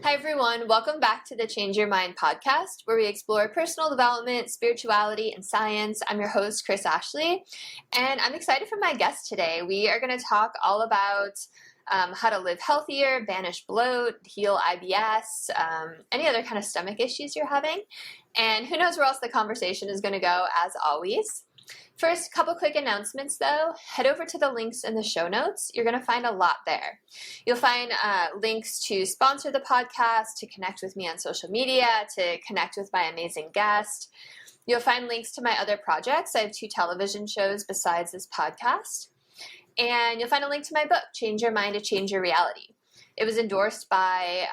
Hi, everyone. Welcome back to the Change Your Mind podcast, where we explore personal development, spirituality, and science. I'm your host, Chris Ashley, and I'm excited for my guest today. We are going to talk all about how to live healthier, banish bloat, heal IBS, any other kind of stomach issues you're having. And who knows where else the conversation is going to go, as always. First, a couple quick announcements though. Head over to the links in the show notes. You're going to find a lot there. You'll find links to sponsor the podcast, to connect with me on social media, to connect with my amazing guest. You'll find links to my other projects. I have 2 television shows besides this podcast. And you'll find a link to my book, Change Your Mind to Change Your Reality. It was endorsed by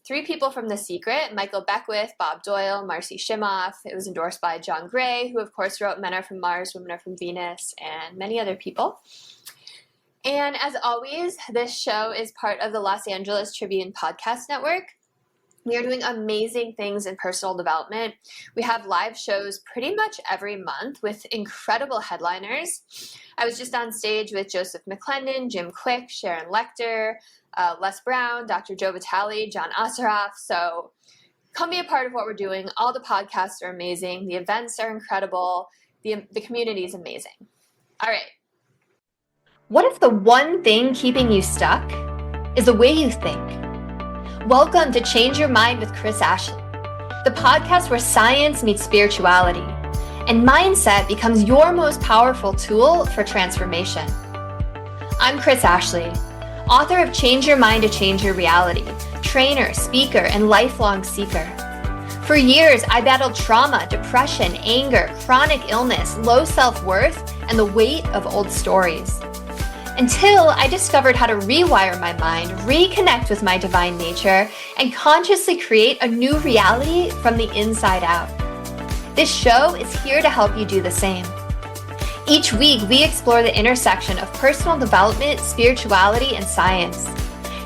3 people from The Secret: Michael Beckwith, Bob Doyle, Marcy Shimoff. It was endorsed by John Gray, who of course wrote Men Are From Mars, Women Are From Venus, and many other people. And as always, this show is part of the Los Angeles Tribune Podcast Network. We are doing amazing things in personal development. We have live shows pretty much every month with incredible headliners. I was just on stage with Joseph McClendon, Jim Quick, Sharon Lechter, Les Brown, Dr. Joe Vitale, John Osseroff. So come be a part of what we're doing. All the podcasts are amazing. The events are incredible. The community is amazing. All right. What if the one thing keeping you stuck is the way you think? Welcome to Change Your Mind with Chris Ashley, the podcast where science meets spirituality and mindset becomes your most powerful tool for transformation. I'm Chris Ashley, author of Change Your Mind to Change Your Reality, trainer, speaker, and lifelong seeker. For years, I battled trauma, depression, anger, chronic illness, low self-worth, and the weight of old stories. Until I discovered how to rewire my mind, reconnect with my divine nature, and consciously create a new reality from the inside out. This show is here to help you do the same. Each week, we explore the intersection of personal development, spirituality, and science,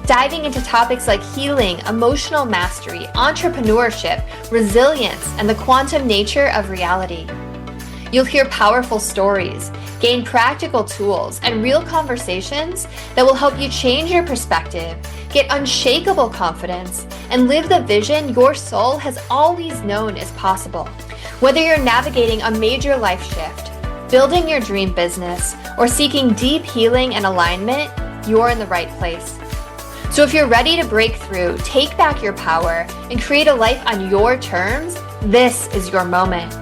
diving into topics like healing, emotional mastery, entrepreneurship, resilience, and the quantum nature of reality. You'll hear powerful stories, gain practical tools, and real conversations that will help you change your perspective, get unshakable confidence, and live the vision your soul has always known is possible. Whether you're navigating a major life shift, building your dream business, or seeking deep healing and alignment, you're in the right place. So if you're ready to break through, take back your power, and create a life on your terms, this is your moment.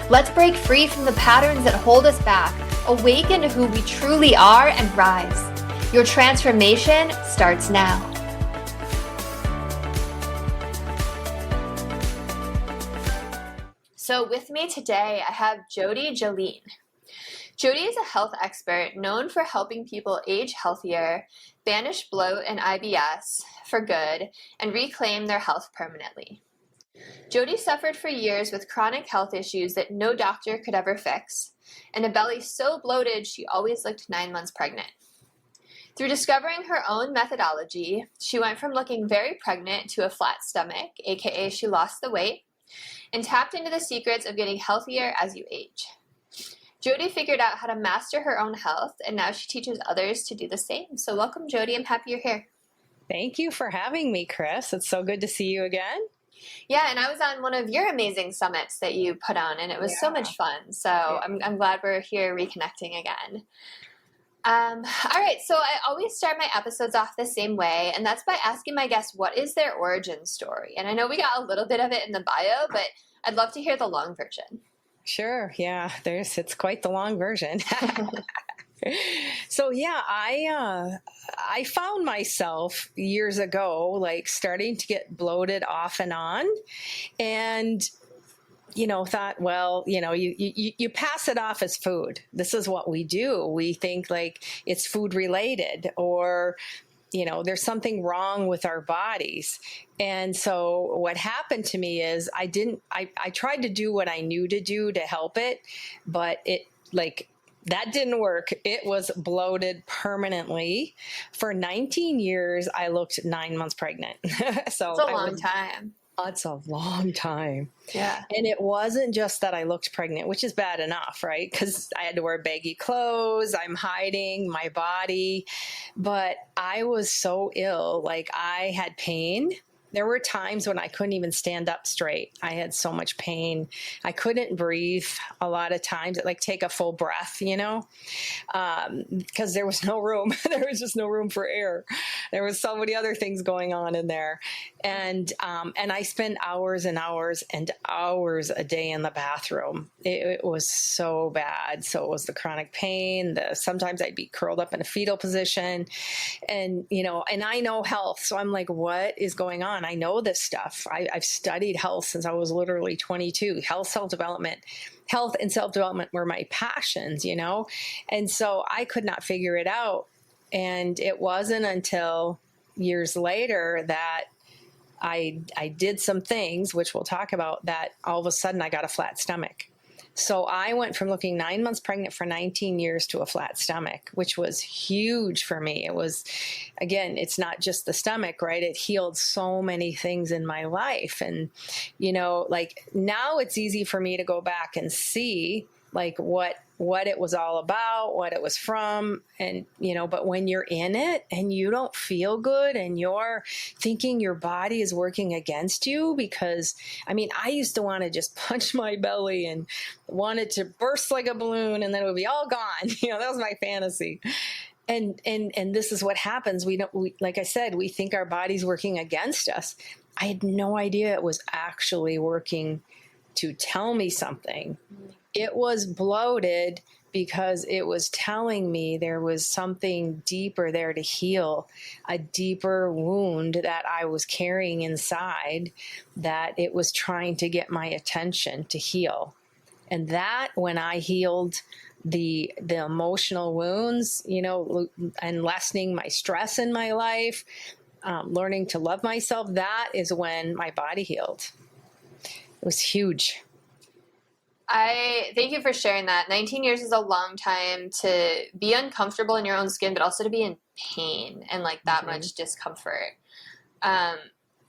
Let's break free from the patterns that hold us back, awaken to who we truly are, and rise. Your transformation starts now. So with me today, I have Jodi Geline. Jodi is a health expert known for helping people age healthier, banish bloat and IBS for good, and reclaim their health permanently. Jodi suffered for years with chronic health issues that no doctor could ever fix, and a belly so bloated she always looked 9 months pregnant. Through discovering her own methodology, she went from looking very pregnant to a flat stomach, aka she lost the weight, and tapped into the secrets of getting healthier as you age. Jodi figured out how to master her own health, and now she teaches others to do the same. So welcome, Jodi. I'm happy you're here. Thank you for having me, Chris. It's so good to see you again. Yeah, and I was on one of your amazing summits that you put on, and it was so much fun. So I'm glad we're here reconnecting again. All right, so I always start my episodes off the same way, and that's by asking my guests what is their origin story. And I know we got a little bit of it in the bio, but I'd love to hear the long version. Sure, yeah, it's quite the long version. So yeah, I found myself years ago, like starting to get bloated off and on, and thought, well, you pass it off as food. This is what we do. We think like it's food related, or there's something wrong with our bodies. And so what happened to me is I tried to do what I knew to do to help it, but that didn't work. It was bloated permanently. For 19 years, I looked 9 months pregnant. So it's a long time. It's a long time. Yeah. And it wasn't just that I looked pregnant, which is bad enough, right? Because I had to wear baggy clothes. I'm hiding my body. But I was so ill. Like I had pain There were times when I couldn't even stand up straight. I had so much pain. I couldn't breathe a lot of times, like take a full breath, because there was no room. There was just no room for air. There was so many other things going on in there. And I spent hours and hours and hours a day in the bathroom. It was so bad. So it was the chronic pain. Sometimes I'd be curled up in a fetal position, and I know health. So I'm like, what is going on? I know this stuff. I've studied health since I was literally 22. Health and self-development were my passions, and so I could not figure it out. And it wasn't until years later that I did some things, which we'll talk about, that all of a sudden I got a flat stomach. So I went from looking 9 months pregnant for 19 years to a flat stomach, which was huge for me. It was, again, it's not just the stomach, right? It healed so many things in my life. And, like now it's easy for me to go back and see like what it was all about, what it was from. And, but when you're in it and you don't feel good and you're thinking your body is working against you, because I used to want to just punch my belly and wanted to burst like a balloon and then it would be all gone. That was my fantasy. And this is what happens. Like I said, we think our body's working against us. I had no idea it was actually working to tell me something. It was bloated because it was telling me there was something deeper there to heal, a deeper wound that I was carrying inside that it was trying to get my attention to heal. And that, when I healed the emotional wounds, and lessening my stress in my life, learning to love myself, that is when my body healed. It was huge. I thank you for sharing that. 19 years is a long time to be uncomfortable in your own skin, but also to be in pain and like that much discomfort. And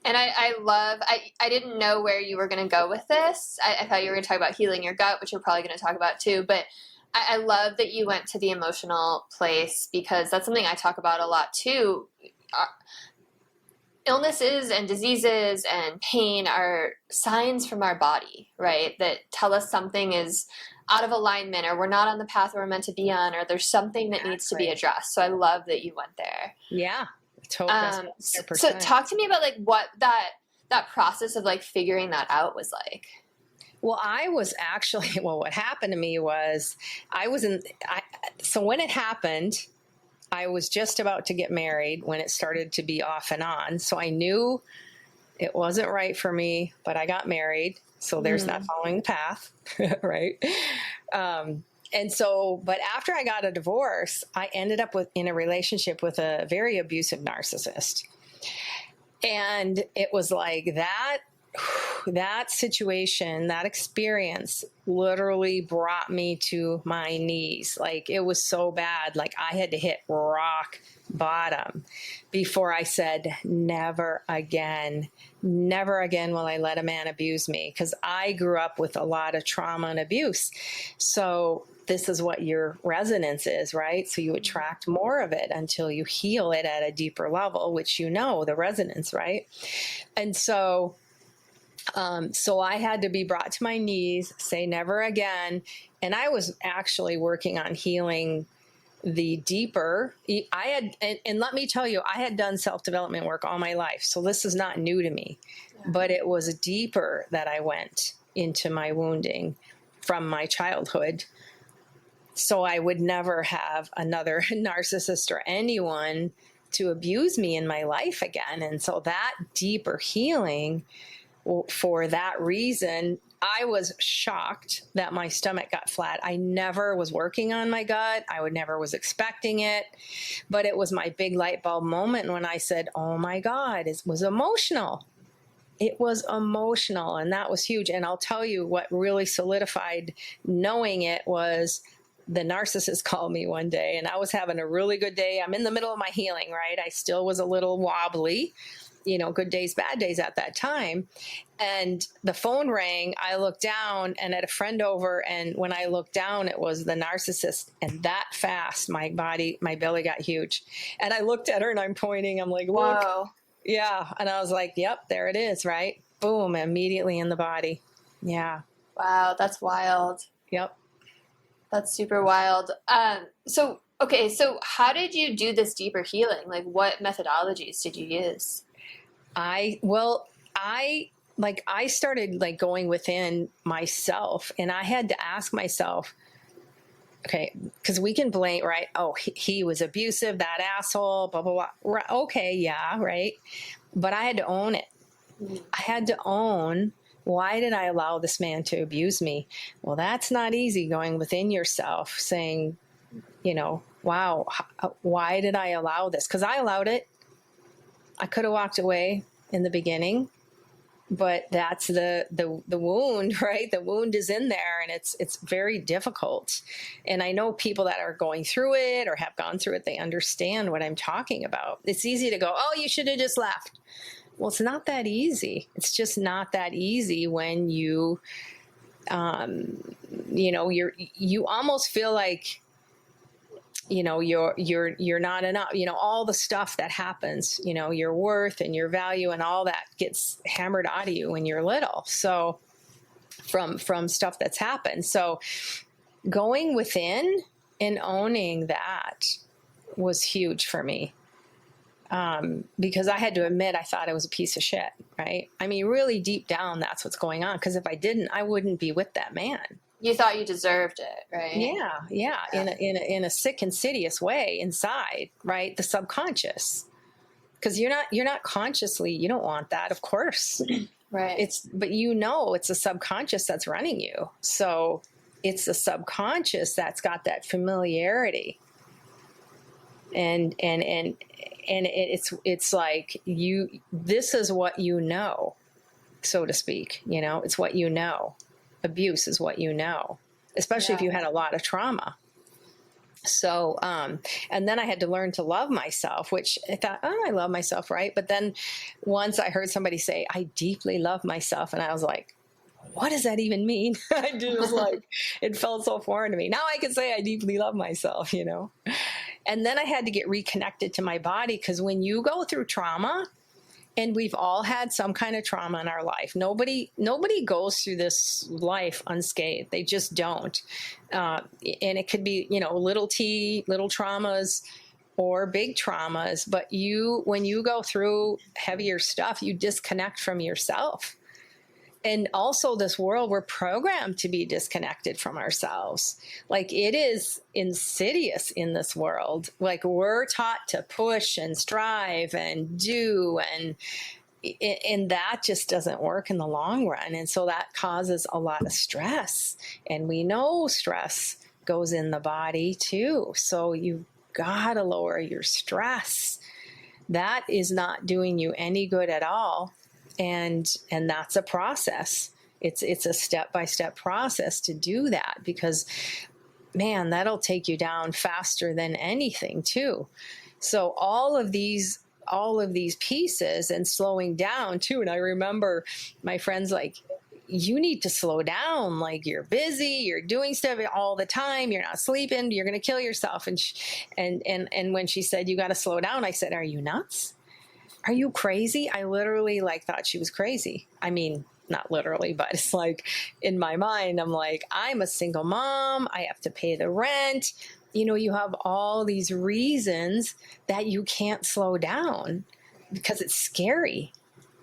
I didn't know where you were going to go with this. I thought you were going to talk about healing your gut, which we're probably going to talk about too. But I love that you went to the emotional place, because that's something I talk about a lot too. Illnesses and diseases and pain are signs from our body, right? That tell us something is out of alignment, or we're not on the path we're meant to be on, or there's something that needs to be addressed. So I love that you went there. Yeah, totally. So talk to me about like what that process of like figuring that out was like. Well, I was actually, what happened to me was so when it happened, I was just about to get married when it started to be off and on. So I knew it wasn't right for me, but I got married. So there's not following the path, right? And so, but after I got a divorce, I ended up in a relationship with a very abusive narcissist. And it was like that situation, that experience literally brought me to my knees. Like, it was so bad. Like, I had to hit rock bottom before I said, never again will I let a man abuse me. Because I grew up with a lot of trauma and abuse. So this is what your resonance is, right? So you attract more of it until you heal it at a deeper level, which the resonance, right? And so I had to be brought to my knees, say never again. And I was actually working on healing the deeper. And let me tell you, I had done self-development work all my life. So this is not new to me, but it was deeper that I went into my wounding from my childhood. So I would never have another narcissist or anyone to abuse me in my life again. And so that deeper healing, for that reason, I was shocked that my stomach got flat. I never was working on my gut. I never was expecting it. But it was my big light bulb moment when I said, oh my God, it was emotional. It was emotional. And that was huge. And I'll tell you what really solidified knowing it was the narcissist called me one day, and I was having a really good day. I'm in the middle of my healing, right? I still was a little wobbly. Good days, bad days at that time. And the phone rang. I looked down and had a friend over. And when I looked down, it was the narcissist. And that fast, my belly got huge. And I looked at her and I'm pointing. I'm like, look. Whoa. Yeah. And I was like, yep, there it is, right? Boom, immediately in the body. Yeah. Wow, that's wild. Yep. That's super wild. So how did you do this deeper healing? Like, what methodologies did you use? Well, I started like going within myself, and I had to ask myself, okay, because we can blame, right? Oh, he was abusive, that asshole, blah, blah, blah. Right, okay, yeah, right. But I had to own it. I had to own, why did I allow this man to abuse me? Well, that's not easy, going within yourself, saying, wow, why did I allow this? Because I allowed it. I could have walked away in the beginning, but that's the wound, right? The wound is in there, and it's very difficult. And I know people that are going through it or have gone through it, they understand what I'm talking about. It's easy to go, oh, you should have just left. Well, it's not that easy. It's just not that easy when you almost feel like, you're not enough, all the stuff that happens, your worth and your value and all that gets hammered out of you when you're little. So from stuff that's happened. So going within and owning that was huge for me. Because I had to admit, I thought I was a piece of shit, right? I mean, really deep down, that's what's going on. Because if I didn't, I wouldn't be with that man. You thought you deserved it, right? Yeah. In a sick, insidious way inside, right? The subconscious, because you're not consciously, you don't want that, of course, right? But it's a subconscious that's running you. So it's the subconscious that's got that familiarity, and it's like this is what so to speak. It's what abuse is what especially if you had a lot of trauma. So, and then I had to learn to love myself, which I thought, oh, I love myself, right? But then once I heard somebody say, I deeply love myself, and I was like, what does that even mean? It was like, it felt so foreign to me. Now I can say I deeply love myself, And then I had to get reconnected to my body, because when you go through trauma, and we've all had some kind of trauma in our life. Nobody goes through this life unscathed. They just don't. And it could be, little traumas or big traumas. But when you go through heavier stuff, you disconnect from yourself. And also this world, we're programmed to be disconnected from ourselves. Like, it is insidious in this world. Like, we're taught to push and strive and do, and that just doesn't work in the long run. And so that causes a lot of stress. And we know stress goes in the body too. So you've got to lower your stress. That is not doing you any good at all. And that's a process. It's a step-by-step process to do that, because, man, that'll take you down faster than anything too. So all of these pieces, and slowing down too. And I remember my friends like, you need to slow down. Like, you're busy, you're doing stuff all the time, you're not sleeping, you're going to kill yourself. And when she said, you got to slow down, I said, are you nuts? Are you crazy? I literally thought she was crazy. I mean, not literally, but it's like in my mind, I'm like, I'm a single mom. I have to pay the rent. You have all these reasons that you can't slow down because it's scary,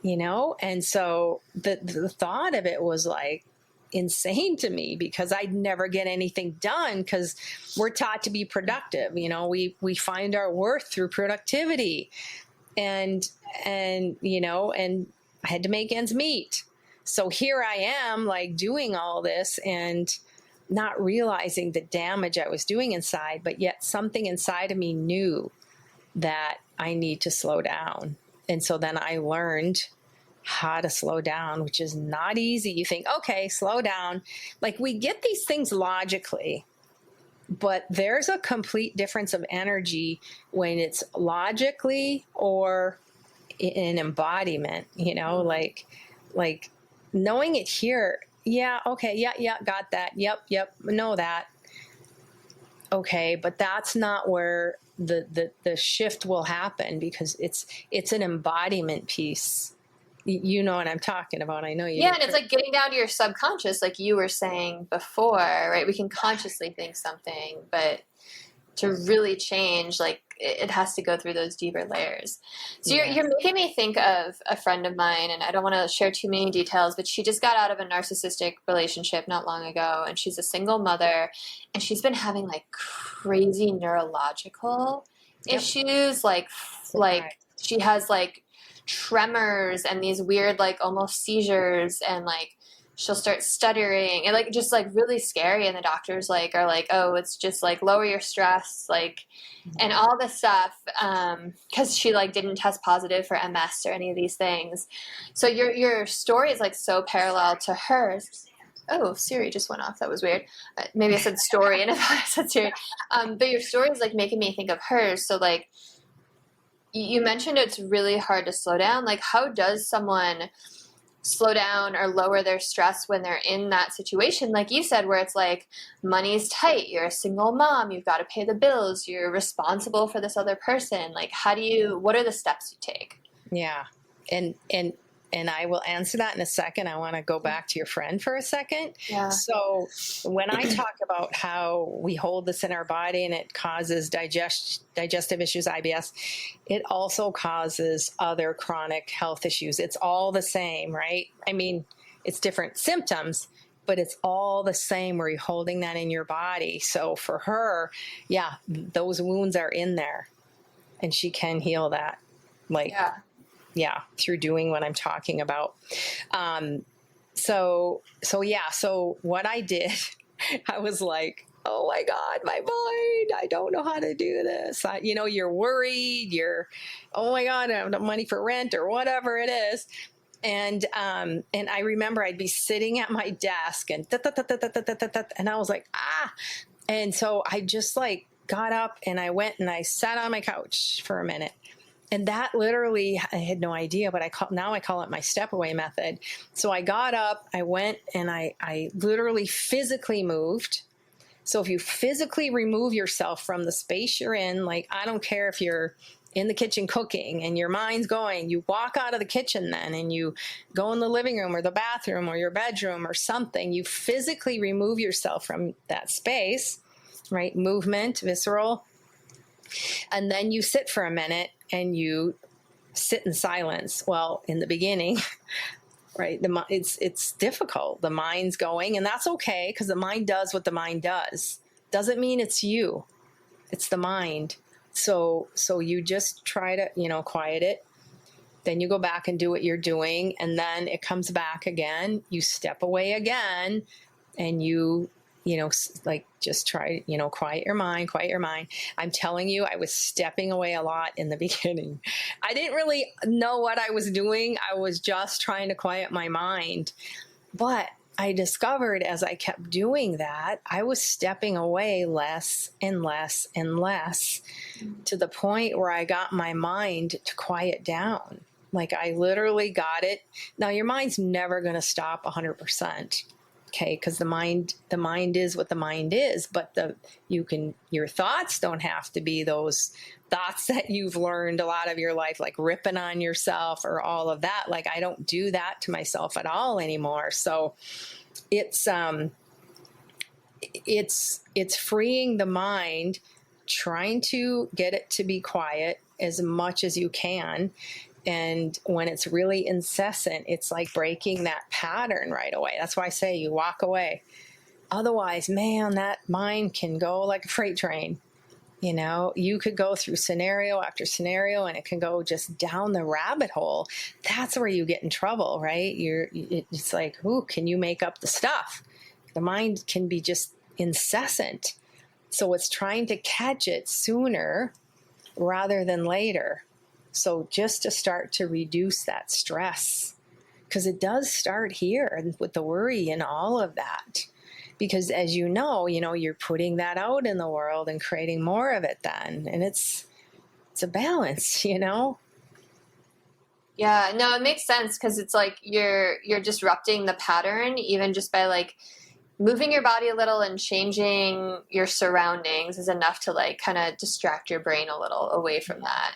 And so the thought of it was like insane to me, because I'd never get anything done, because we're taught to be productive. We find our worth through productivity. And I had to make ends meet. So here I am, like, doing all this and not realizing the damage I was doing inside, but yet something inside of me knew that I need to slow down. And so then I learned how to slow down, which is not easy. You think, okay, slow down. Like, we get these things logically, but there's a complete difference of energy when it's logically or in embodiment, like knowing it here. Yeah. Okay. Yeah. Got that. Yep. Know that. Okay. But that's not where the shift will happen, because it's an embodiment piece. You know what I'm talking about. I know you. Yeah, and it's like getting down to your subconscious, like you were saying before, right? We can consciously think something, but to really change, like it has to go through those deeper layers. So you're making me think of a friend of mine, and I don't want to share too many details, but she just got out of a narcissistic relationship not long ago, and she's a single mother, and she's been having like crazy neurological issues, like she has like tremors and these weird like almost seizures, and like she'll start stuttering and like just like really scary, and the doctors like are like, oh, it's just like lower your stress, like, and all this stuff, because she like didn't test positive for MS or any of these things. So your story is like so parallel to hers. Oh, Siri just went off. That was weird. Maybe I said story and if I said Siri. But your story is like making me think of hers. So like you mentioned it's really hard to slow down. Like, how does someone slow down or lower their stress when they're in that situation, like you said, where it's like money's tight, you're a single mom, you've got to pay the bills, you're responsible for this other person? Like, what are the steps you take? Yeah. And I will answer that in a second. I want to go back to your friend for a second. Yeah. So when I talk about how we hold this in our body and it causes digestive issues, IBS, it also causes other chronic health issues. It's all the same, right? I mean, it's different symptoms, but it's all the same where you're holding that in your body. So for her, yeah, those wounds are in there, and she can heal that. Like, yeah, through doing what I'm talking about. So what I did, I was like, oh my God, my mind, I don't know how to do this. You're worried, oh my God, I don't have enough money for rent or whatever it is. And I remember I'd be sitting at my desk and and I was like, and so I just like got up and I went and I sat on my couch for a minute. And that literally, I had no idea, but now I call it my step away method. So I got up, I went, and I literally physically moved. So if you physically remove yourself from the space you're in, like, I don't care if you're in the kitchen cooking and your mind's going, you walk out of the kitchen then and you go in the living room or the bathroom or your bedroom or something, you physically remove yourself from that space, right? Movement, visceral. And then you sit for a minute and you sit in silence. Well, in the beginning, right, it's difficult. The mind's going, and that's okay, because the mind does what the mind does. Doesn't mean it's you. It's the mind. So you just try to, quiet it. Then you go back and do what you're doing, and then it comes back again. You step away again, and like just try, quiet your mind. I'm telling you, I was stepping away a lot in the beginning. I didn't really know what I was doing. I was just trying to quiet my mind. But I discovered as I kept doing that, I was stepping away less and less and less, to the point where I got my mind to quiet down. Like, I literally got it. Now, your mind's never going to stop 100%. Okay, because the mind is what the mind is, but your thoughts don't have to be those thoughts that you've learned a lot of your life, like ripping on yourself or all of that. Like, I don't do that to myself at all anymore. So it's freeing the mind, trying to get it to be quiet as much as you can. And when it's really incessant, it's like breaking that pattern right away. That's why I say you walk away. Otherwise, man, that mind can go like a freight train. You could go through scenario after scenario, and it can go just down the rabbit hole. That's where you get in trouble, right? It's like, can you make up the stuff? The mind can be just incessant. So it's trying to catch it sooner rather than later. So just to start to reduce that stress, because it does start here with the worry and all of that. Because as you know, you're putting that out in the world and creating more of it then. And it's a balance, Yeah, no, it makes sense, because it's like you're disrupting the pattern, even just by like moving your body a little and changing your surroundings is enough to like kind of distract your brain a little away from that.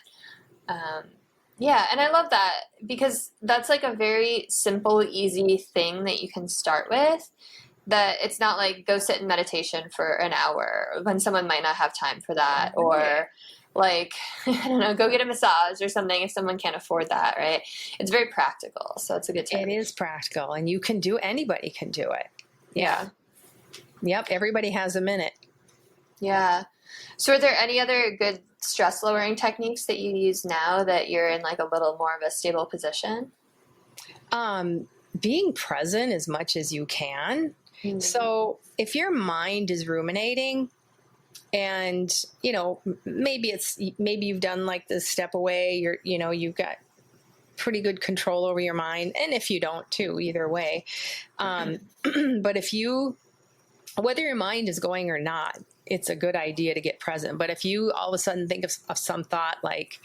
Yeah, and I love that because that's like a very simple, easy thing that you can start with. That it's not like go sit in meditation for an hour when someone might not have time for that, or like, I don't know, go get a massage or something if someone can't afford that, right? It's very practical, so it's a good tip. It is practical, and you can do, anybody can do it. Yeah. Yep, everybody has a minute. Yeah. So are there any other good stress lowering techniques that you use now that you're in like a little more of a stable position? Being present as much as you can. Mm-hmm. So if your mind is ruminating and, you know, maybe you've done like the step away, you've got pretty good control over your mind. And if you don't too, either way. But whether your mind is going or not, it's a good idea to get present. But if you all of a sudden think of some thought like,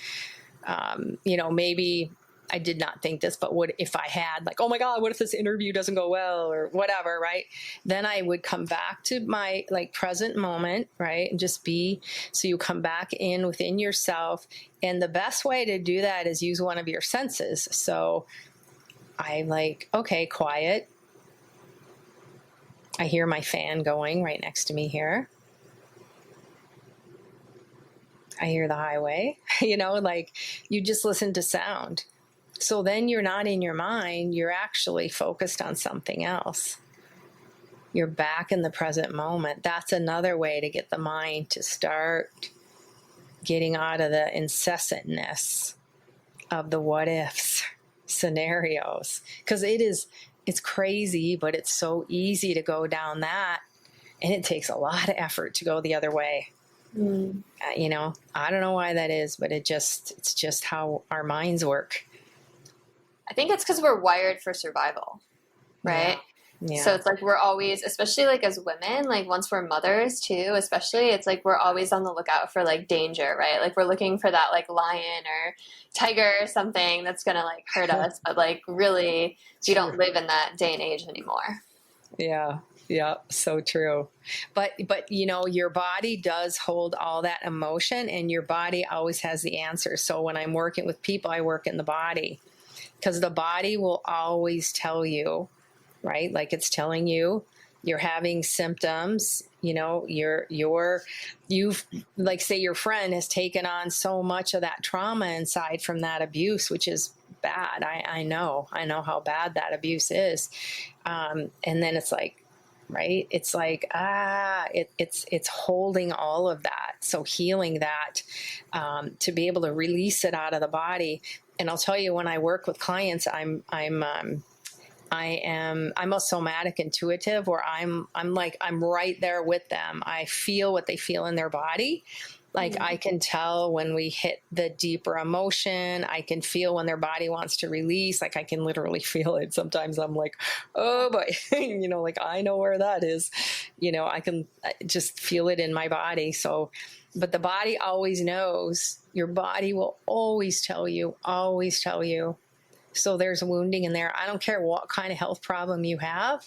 maybe I did not think this, but what if I had, like, oh my God, what if this interview doesn't go well or whatever, right? Then I would come back to my like present moment, right? And just so you come back in within yourself. And the best way to do that is use one of your senses. So I'm like, okay, quiet. I hear my fan going right next to me here. I hear the highway, like you just listen to sound. So then you're not in your mind, you're actually focused on something else. You're back in the present moment. That's another way to get the mind to start getting out of the incessantness of the what ifs scenarios. Because it's crazy, but it's so easy to go down that. And it takes a lot of effort to go the other way. I don't know why that is, but it's just how our minds work. I think it's because we're wired for survival, right? Yeah. So it's like we're always, especially like as women, like once we're mothers too, especially, it's like we're always on the lookout for like danger, right? Like we're looking for that like lion or tiger or something that's going to like hurt us. But like really, we don't live in that day and age anymore. Yeah. Yeah, so true. But your body does hold all that emotion, and your body always has the answer. So when I'm working with people, I work in the body, because the body will always tell you, right? Like it's telling you you're having symptoms, you've like say your friend has taken on so much of that trauma inside from that abuse, which is bad. I know how bad that abuse is. And then it's like, right? It's like, it's holding all of that. So healing that, to be able to release it out of the body. And I'll tell you, when I work with clients, I'm a somatic intuitive, where I'm right there with them. I feel what they feel in their body. Like I can tell when we hit the deeper emotion. I can feel when their body wants to release. Like I can literally feel it. Sometimes I'm like, oh boy, like I know where that is. I can just feel it in my body. So, but the body always knows. Your body will always tell you. So there's wounding in there. I don't care what kind of health problem you have.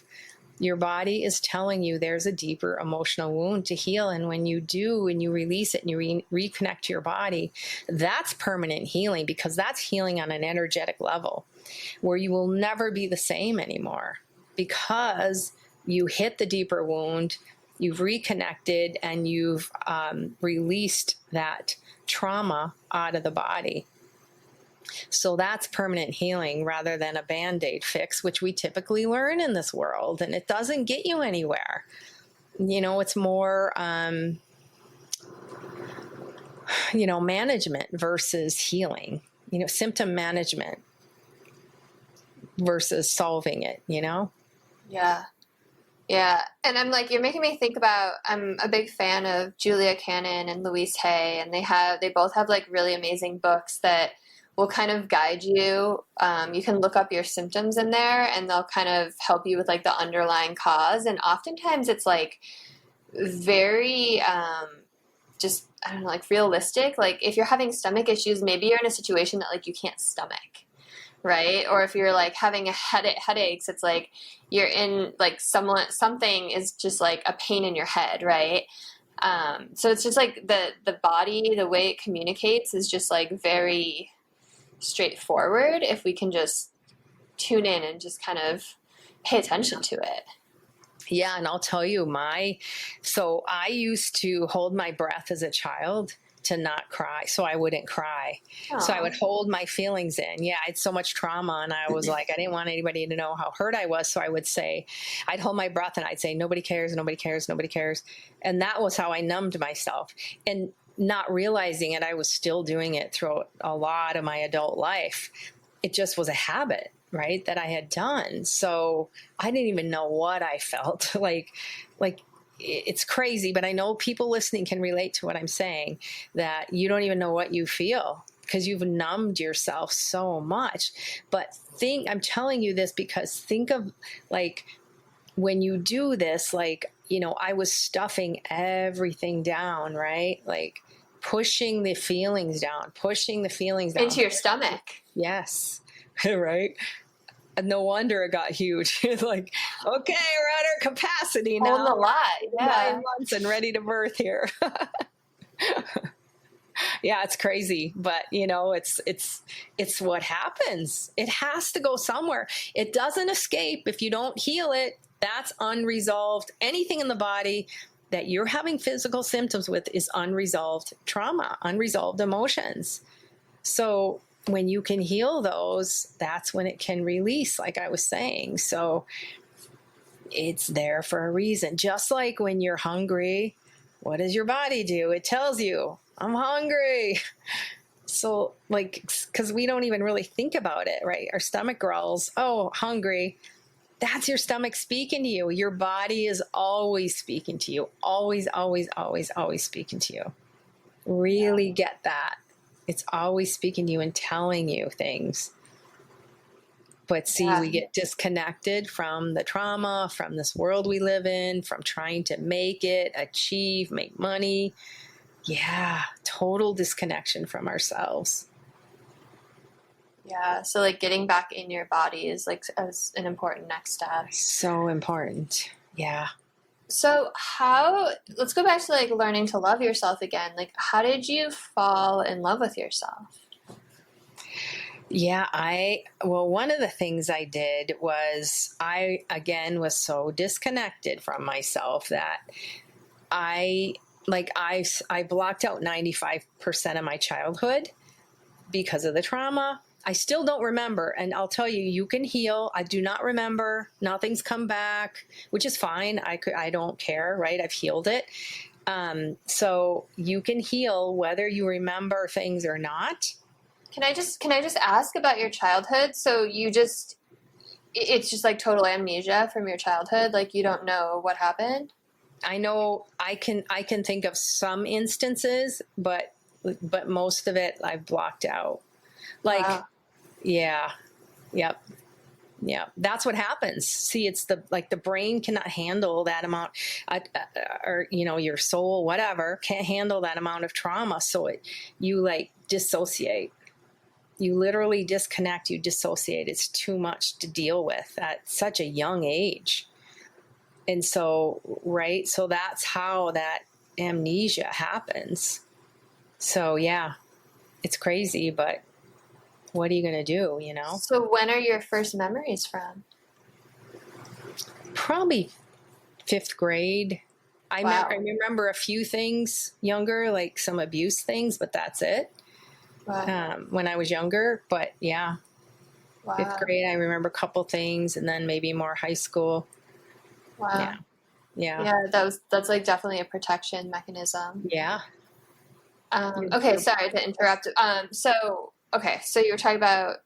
Your body is telling you there's a deeper emotional wound to heal. And when you do, and you release it and you reconnect to your body, that's permanent healing, because that's healing on an energetic level where you will never be the same anymore, because you hit the deeper wound, you've reconnected, and you've released that trauma out of the body. So that's permanent healing rather than a Band-Aid fix, which we typically learn in this world, and it doesn't get you anywhere. It's more, management versus healing, symptom management versus solving it, Yeah. Yeah. And I'm like, you're making me think about, I'm a big fan of Julia Cannon and Louise Hay, and they both have like really amazing books that will kind of guide you. You can look up your symptoms in there, and they'll kind of help you with like the underlying cause. And oftentimes it's like very, just, I don't know, like realistic. Like if you're having stomach issues, maybe you're in a situation that like you can't stomach, right? Or if you're like having a headaches, it's like you're in like something is just like a pain in your head, right? So it's just like the body, the way it communicates is just like very straightforward if we can just tune in and just kind of pay attention to it. Yeah, and I'll tell you so I used to hold my breath as a child to not cry, so I wouldn't cry. Aww. So I would hold my feelings in. Yeah, I had so much trauma, and I was like, I didn't want anybody to know how hurt I was, so I would say, I'd hold my breath and I'd say, nobody cares, nobody cares, nobody cares. And that was how I numbed myself. And not realizing it, I was still doing it throughout a lot of my adult life. It just was a habit, right, that I had done. So I didn't even know what I felt like it's crazy, but I know people listening can relate to what I'm saying, that you don't even know what you feel because you've numbed yourself so much. But I'm telling you this because think of like when you do this, like, you know, I was stuffing everything down, right? Like pushing the feelings down into your stomach. Yes. Right. And no wonder it got huge. Like, okay, we're at our capacity now. Holding a lot, yeah. 9 months and ready to birth here. Yeah, it's crazy, but you know, it's what happens. It has to go somewhere. It doesn't escape if you don't heal it. That's unresolved. Anything in the body that you're having physical symptoms with is unresolved trauma, unresolved emotions. So when you can heal those, that's when it can release, like I was saying. So it's there for a reason. Just like when you're hungry, what does your body do? It tells you, I'm hungry. So like, because we don't even really think about it, right? Our stomach growls, oh, hungry. That's your stomach speaking to you. Your body is always speaking to you. Always, always, always, always speaking to you. Really get that. It's always speaking to you and telling you things. But see, we get disconnected from the trauma, from this world we live in, from trying to make it, achieve, make money. Yeah, total disconnection from ourselves. Yeah, so like getting back in your body is like an important next step. So important. Yeah. So let's go back to like learning to love yourself again. Like, how did you fall in love with yourself? Yeah, one of the things I did was I, again, was so disconnected from myself that I blocked out 95% of my childhood because of the trauma. I still don't remember. And I'll tell you, you can heal. I do not remember. Nothing's come back, which is fine. I don't care, right? I've healed it. So you can heal whether you remember things or not. Can I just ask about your childhood? So it's just like total amnesia from your childhood. Like you don't know what happened. I know I can think of some instances, but most of it I've blocked out. Like, wow. Yeah. Yep. Yeah. That's what happens. See, it's the brain cannot handle that amount, or, you know, your soul, whatever, can't handle that amount of trauma. So you like dissociate. You literally disconnect, you dissociate. It's too much to deal with at such a young age. And so, right. So that's how that amnesia happens. So yeah, it's crazy, but what are you going to do, you know? So when are your first memories from? Probably 5th grade. Wow. I remember a few things younger, like some abuse things, but that's it. Wow. When I was younger, but yeah. Wow. 5th grade, I remember a couple things, and then maybe more high school. Wow. Yeah, that's like definitely a protection mechanism. Yeah. Okay, sorry to interrupt. So you were talking about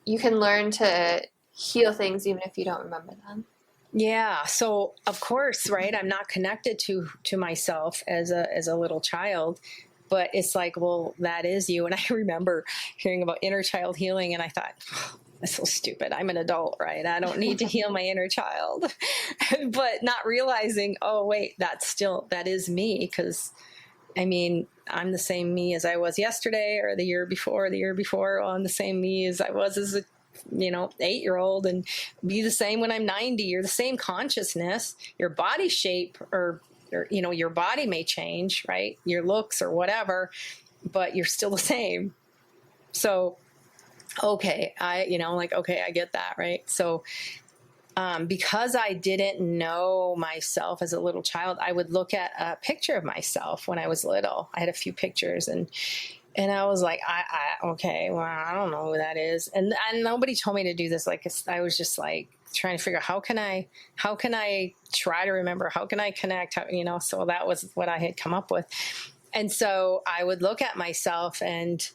you can learn to heal things even if you don't remember them. Yeah. So of course, right, I'm not connected to myself as a little child, but it's like, well, that is you. And I remember hearing about inner child healing, and I thought, oh, that's so stupid. I'm an adult, right? I don't need to heal my inner child. But not realizing, oh wait, that is me, because I mean, I'm the same me as I was yesterday or the year before. Well, I'm the same me as I was as a 8-year-old and be the same when I'm 90. You're the same consciousness. Your body shape or your body may change, right? Your looks or whatever, but you're still the same. So, okay, I get that, right? So, because I didn't know myself as a little child, I would look at a picture of myself when I was little. I had a few pictures and I was like, okay, well, I don't know who that is. And nobody told me to do this. Like, I was just like trying to figure out how can I try to remember, how can I connect, so that was what I had come up with. And so I would look at myself and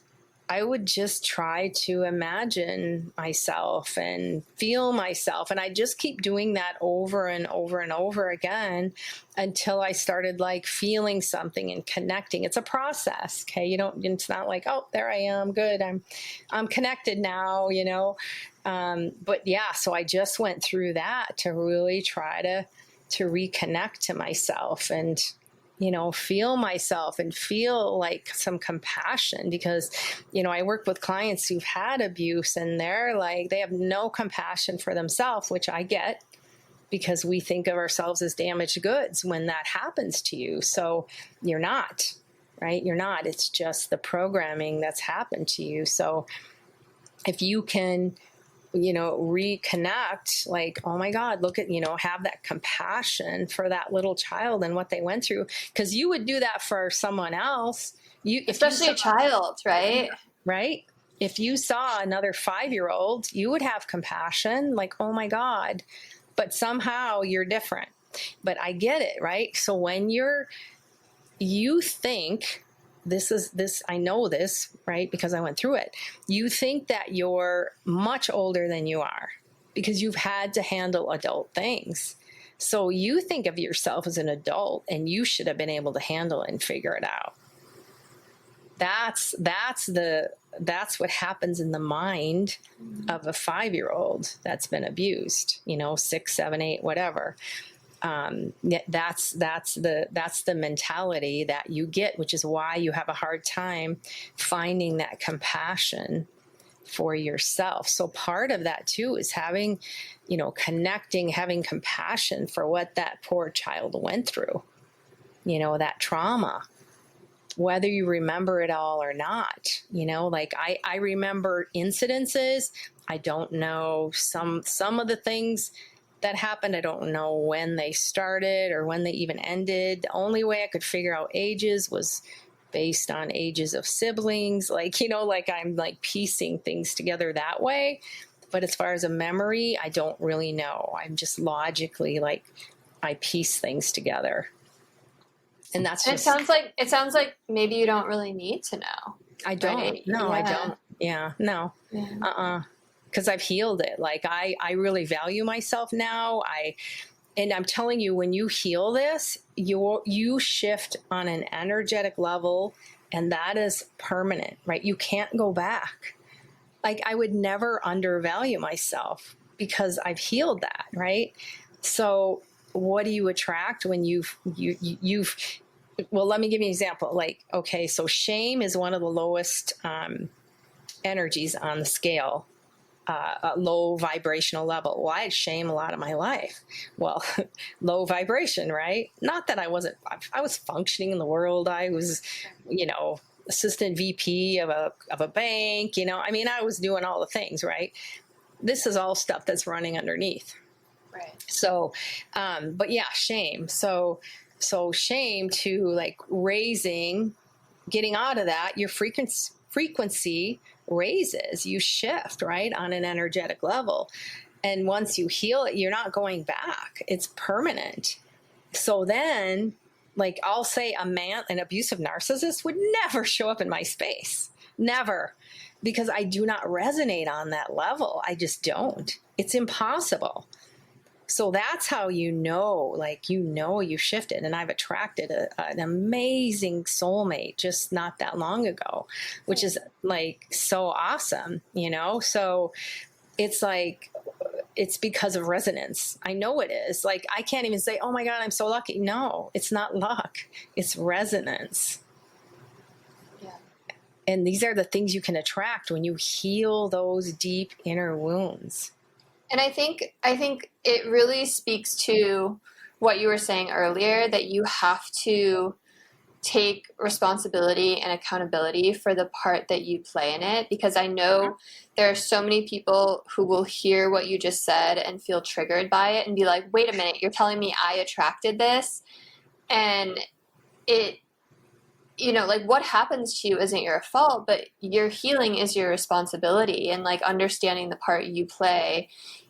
I would just try to imagine myself and feel myself. And I just keep doing that over and over and over again until I started like feeling something and connecting. It's a process. Okay. It's not like, oh, there I am. Good. I'm connected now, but yeah, so I just went through that to really try to reconnect to myself and, feel myself and feel like some compassion because, I work with clients who've had abuse and they're like, they have no compassion for themselves, which I get because we think of ourselves as damaged goods when that happens to you. So you're not, right? You're not. It's just the programming that's happened to you. So if you can reconnect, like, oh my God, look at, have that compassion for that little child and what they went through. Cause you would do that for someone else. Especially a child, right? Right. If you saw another 5-year-old, you would have compassion, like, oh my God, but somehow you're different. But I get it. Right. So when you think, I know this, right? Because I went through it. You think that you're much older than you are because you've had to handle adult things. So you think of yourself as an adult and you should have been able to handle it and figure it out. That's what happens in the mind of a 5-year-old that's been abused, 6, 7, 8, whatever. That's the mentality that you get, which is why you have a hard time finding that compassion for yourself. So part of that too is having, connecting, having compassion for what that poor child went through, that trauma, whether you remember it all or not, like I remember incidences. I don't know some of the things that happened. I don't know when they started or when they even ended. The only way I could figure out ages was based on ages of siblings. Like, like I'm like piecing things together that way. But as far as a memory, I don't really know. I'm just logically like, I piece things together. And that's just... It sounds like maybe you don't really need to know. I don't. Right? No, yeah. I don't. Yeah, no. Yeah. Because I've healed it. Like I really value myself now. And I'm telling you, when you heal this, you shift on an energetic level, and that is permanent, right? You can't go back. Like I would never undervalue myself because I've healed that, right? So what do you attract when you've well, let me give you an example. Like, okay, so shame is one of the lowest energies on the scale. A low vibrational level. Well, I had shame a lot of my life. Well, low vibration, right? Not that I was functioning in the world. I was, assistant VP of a bank, I was doing all the things, right? This is all stuff that's running underneath. Right. So, but yeah, shame. So shame to like getting out of that, your frequency raises, you shift, right, on an energetic level. And once you heal it, you're not going back. It's permanent. So then, like I'll say an abusive narcissist would never show up in my space. Never. Because I do not resonate on that level. I just don't. It's impossible. So that's how you shifted. And I've attracted an amazing soulmate just not that long ago, which is like so awesome, So it's like, it's because of resonance. I know it is. Like, I can't even say, oh my God, I'm so lucky. No, it's not luck. It's resonance. Yeah. And these are the things you can attract when you heal those deep inner wounds. And I think it really speaks to what you were saying earlier, that you have to take responsibility and accountability for the part that you play in it. Because I know there are so many people who will hear what you just said and feel triggered by it and be like, wait a minute, you're telling me I attracted this? And it, you know, like, what happens to you isn't your fault, but your healing is your responsibility. And like understanding the part you play,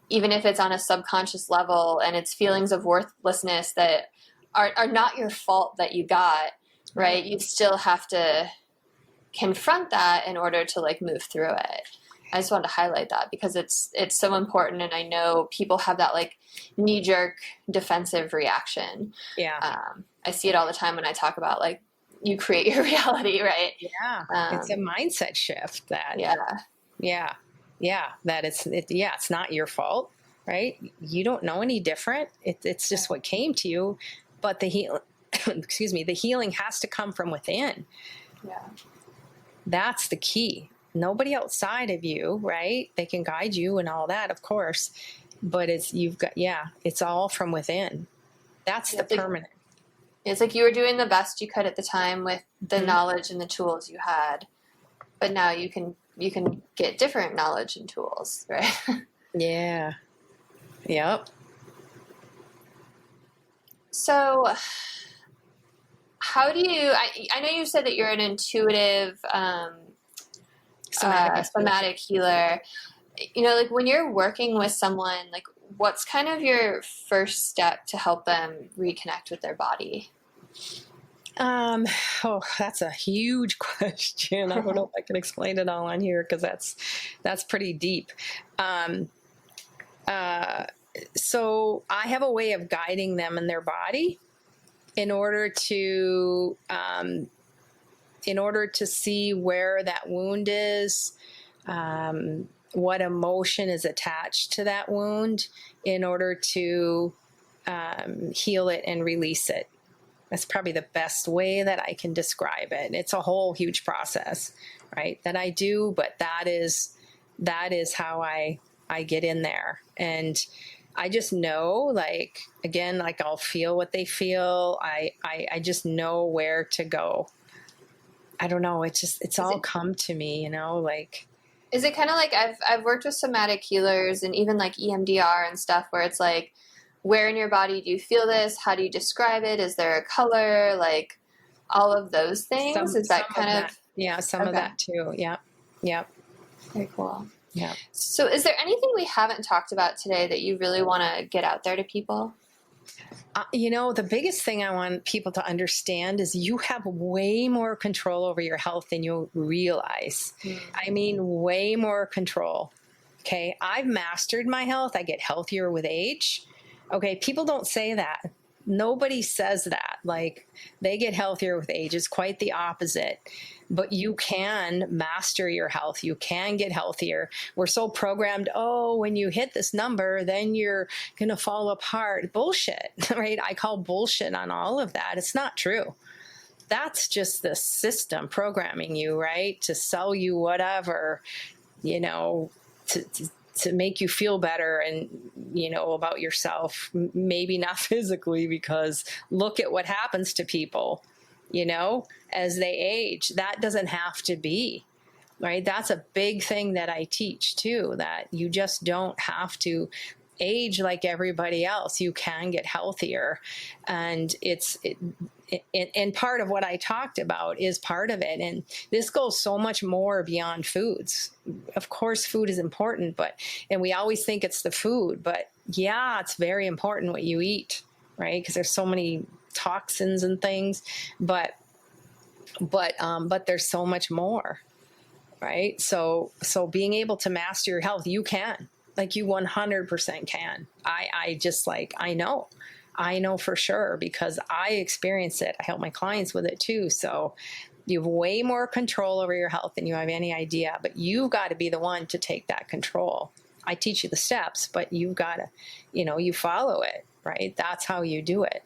even if it's on a subconscious level and it's feelings of worthlessness that are not your fault that you got, right? You still have to confront that in order to like move through it. I just wanted to highlight that because it's so important. And I know people have that like knee-jerk defensive reaction. Yeah. I see it all the time when I talk about like, you create your reality, right? Yeah. It's a mindset shift that, that it's not your fault, right? You don't know any different. It's just what came to you, but the healing has to come from within. Yeah. That's the key. Nobody outside of you, right? They can guide you and all that, of course, but it's all from within. That's the permanent. It's like you were doing the best you could at the time with the knowledge and the tools you had, but now you can get different knowledge and tools, right? Yeah. Yep. So how do you, I know you said that you're an intuitive somatic healer. You know, like when you're working with someone, like what's kind of your first step to help them reconnect with their body? That's a huge question. I don't know if I can explain it all on here because that's pretty deep. So I have a way of guiding them in their body in order to see where that wound is, what emotion is attached to that wound in order to heal it and release it. That's probably the best way that I can describe it. It's a whole huge process, right, that I do, but that is how I get in there. And I just know, like, again, like I'll feel what they feel. I just know where to go. I don't know. It's all come to me, you know, like. Is it kind of like I've worked with somatic healers and even like EMDR and stuff where it's like, where in your body do you feel this? How do you describe it? Is there a color? Like all of those things? Is that kind of? Yeah, some of that too. Yeah. Yep. Very cool. Yeah. So is there anything we haven't talked about today that you really want to get out there to people? You know, the biggest thing I want people to understand is you have way more control over your health than you realize. I mean, way more control. Okay. I've mastered my health. I get healthier with age. Okay. People don't say that. Nobody says that. Like, they get healthier with age. It's quite the opposite. But you can master your health. You can get healthier. We're so programmed, when you hit this number, then you're going to fall apart. Bullshit, right? I call bullshit on all of that. It's not true. That's just the system programming you, right? To sell you whatever, you know, to make you feel better and, you know, about yourself. Maybe not physically, because look at what happens to people, you know, as they age. That doesn't have to be, right? That's a big thing that I teach too, that you just don't have to age like everybody else. You can get healthier. And and part of what I talked about is part of it. And this goes so much more beyond foods. Of course, food is important, and we always think it's the food, but yeah, it's very important what you eat, right? Because there's so many toxins and things, but there's so much more, right? So being able to master your health, you can, like, you 100% can. I know for sure, because I experience it. I help my clients with it too. So you have way more control over your health than you have any idea, but you've got to be the one to take that control. I teach you the steps, but you've got to, you know, you follow it, right? That's how you do it.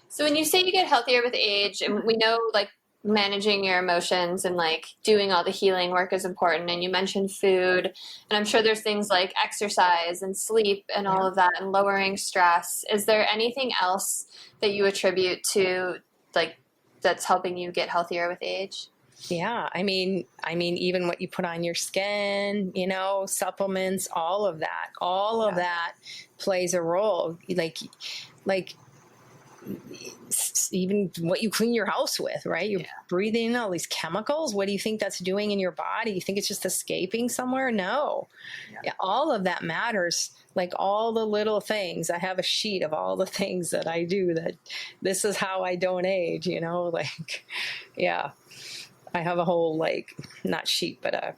So when you say you get healthier with age, and we know, like, managing your emotions and like doing all the healing work is important. And you mentioned food, and I'm sure there's things like exercise and sleep and all of that, and lowering stress. Is there anything else that you attribute to like that's helping you get healthier with age? Yeah. I mean, even what you put on your skin, supplements, all of that plays a role. Like even what you clean your house with, right? You're breathing in all these chemicals. What do you think that's doing in your body? You think it's just escaping somewhere? No. Yeah, all of that matters. Like all the little things. I have a sheet of all the things that I do that this is how I don't age, like, yeah. I have a whole, like, not sheet, but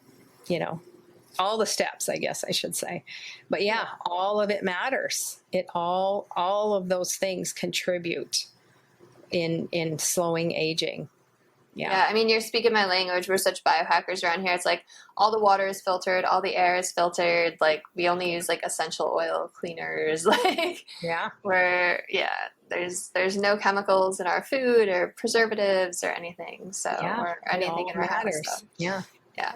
all the steps, I guess I should say. But yeah, all of it matters. All of those things contribute in slowing aging. Yeah. I mean, you're speaking my language. We're such biohackers around here. It's like all the water is filtered, all the air is filtered. Like we only use like essential oil cleaners. Like there's no chemicals in our food or preservatives or anything. So or anything in our house. So. Yeah,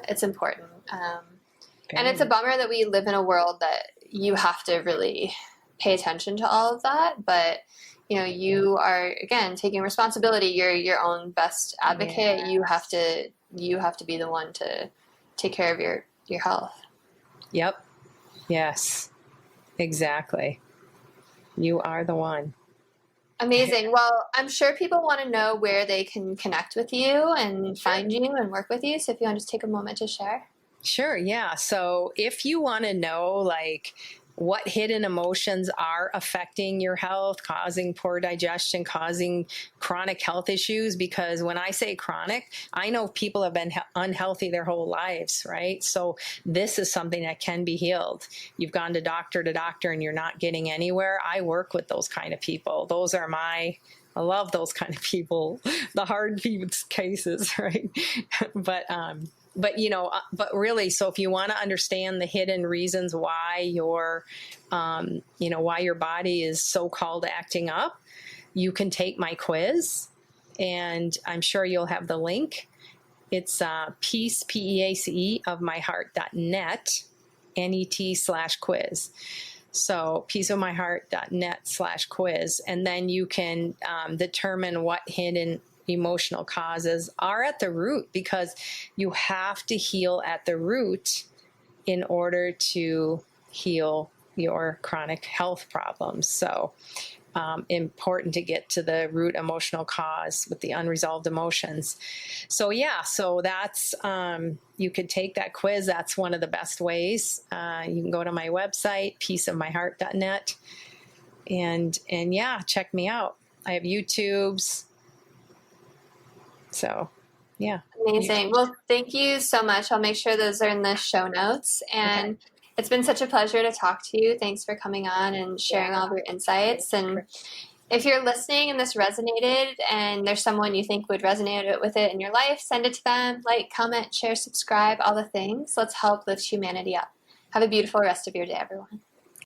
it's important. And it's a bummer that we live in a world that you have to really pay attention to all of that. But you are, again, taking responsibility. You're your own best advocate. Yes. You have to be the one to take care of your health. Yep. Yes, exactly. You are the one. Amazing. Well, I'm sure people want to know where they can connect with you and find you and work with you. So if you want to just take a moment to share. Sure. Yeah. So if you want to know, like, what hidden emotions are affecting your health, causing poor digestion, causing chronic health issues. Because when I say chronic, I know people have been unhealthy their whole lives, right? So this is something that can be healed. You've gone to doctor and you're not getting anywhere. I work with those kind of people. I love those kind of people, the hard cases, right? But really, so if you want to understand the hidden reasons why why your body is so-called acting up, you can take my quiz, and I'm sure you'll have the link. It's peace, P-E-A-C-E, of myheart.net, net/quiz. So peaceofmyheart.net/quiz. And then you can determine what hidden emotional causes are at the root, because you have to heal at the root in order to heal your chronic health problems. So important to get to the root emotional cause with the unresolved emotions. So that's you could take that quiz. That's one of the best ways. You can go to my website, peaceofmyheart.net, and check me out. I have YouTubes. So, yeah. Amazing. Well, thank you so much. I'll make sure those are in the show notes. And it's been such a pleasure to talk to you. Thanks for coming on and sharing all of your insights. And if you're listening and this resonated and there's someone you think would resonate with it in your life, send it to them. Like, comment, share, subscribe, all the things. Let's help lift humanity up. Have a beautiful rest of your day, everyone.